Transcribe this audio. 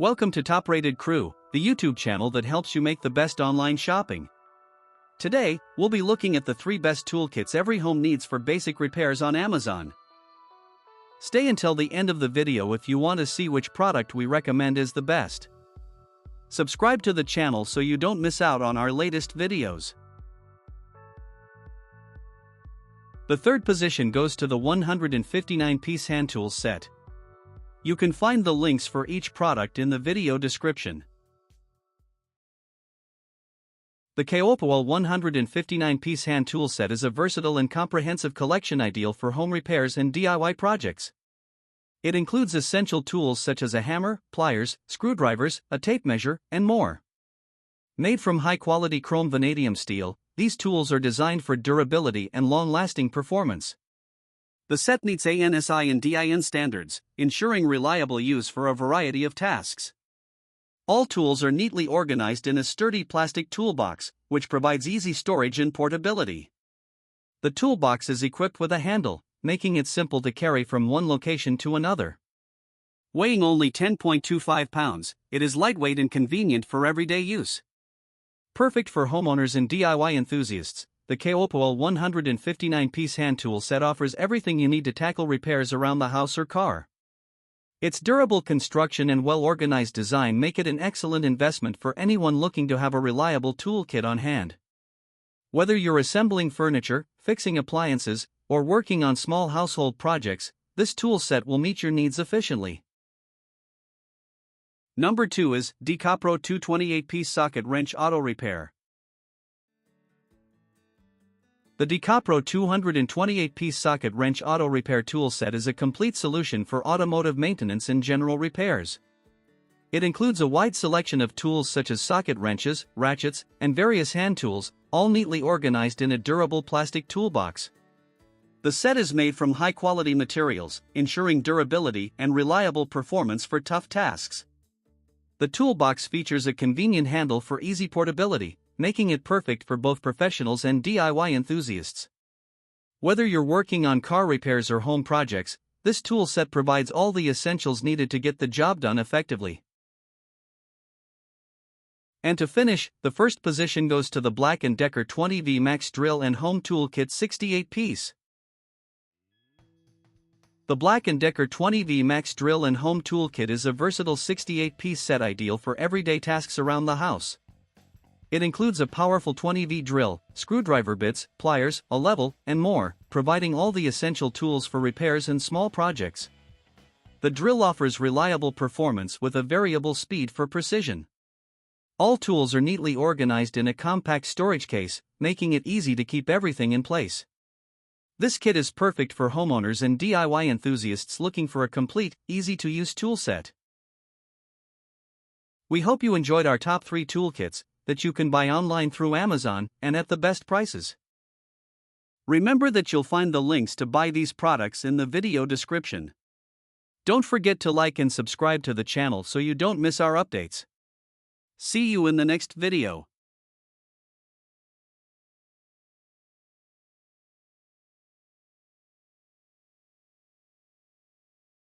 Welcome to Top Rated Crew, the YouTube channel that helps you make the best online shopping. Today, we'll be looking at the 3 best toolkits every home needs for basic repairs on Amazon. Stay until the end of the video if you want to see which product we recommend is the best. Subscribe to the channel so you don't miss out on our latest videos. The third position goes to the 159-piece hand tools set. You can find the links for each product in the video description. The Kaopual 159-piece hand tool set is a versatile and comprehensive collection ideal for home repairs and DIY projects. It includes essential tools such as a hammer, pliers, screwdrivers, a tape measure, and more. Made from high-quality chrome vanadium steel, these tools are designed for durability and long-lasting performance. The set meets ANSI and DIN standards, ensuring reliable use for a variety of tasks. All tools are neatly organized in a sturdy plastic toolbox, which provides easy storage and portability. The toolbox is equipped with a handle, making it simple to carry from one location to another. Weighing only 10.25 pounds, it is lightweight and convenient for everyday use. Perfect for homeowners and DIY enthusiasts, the Kaopual 159-piece hand tool set offers everything you need to tackle repairs around the house or car. Its durable construction and well-organized design make it an excellent investment for anyone looking to have a reliable toolkit on hand. Whether you're assembling furniture, fixing appliances, or working on small household projects, this tool set will meet your needs efficiently. Number 2 is DeKaPro 228-piece socket wrench auto repair. The DeKaPro 228-piece socket wrench auto repair tool set is a complete solution for automotive maintenance and general repairs. It includes a wide selection of tools such as socket wrenches, ratchets, and various hand tools, all neatly organized in a durable plastic toolbox. The set is made from high-quality materials, ensuring durability and reliable performance for tough tasks. The toolbox features a convenient handle for easy portability, making it perfect for both professionals and DIY enthusiasts. Whether you're working on car repairs or home projects, this tool set provides all the essentials needed to get the job done effectively. And to finish, the first position goes to the Black & Decker 20V Max Drill and Home Toolkit 68-piece. The Black & Decker 20V Max Drill and Home Toolkit is a versatile 68-piece set ideal for everyday tasks around the house. It includes a powerful 20V drill, screwdriver bits, pliers, a level, and more, providing all the essential tools for repairs and small projects. The drill offers reliable performance with a variable speed for precision. All tools are neatly organized in a compact storage case, making it easy to keep everything in place. This kit is perfect for homeowners and DIY enthusiasts looking for a complete, easy-to-use tool set. We hope you enjoyed our top 3 toolkits that you can buy online through Amazon and at the best prices. Remember that you'll find the links to buy these products in the video description. Don't forget to like and subscribe to the channel so you don't miss our updates. See you in the next video.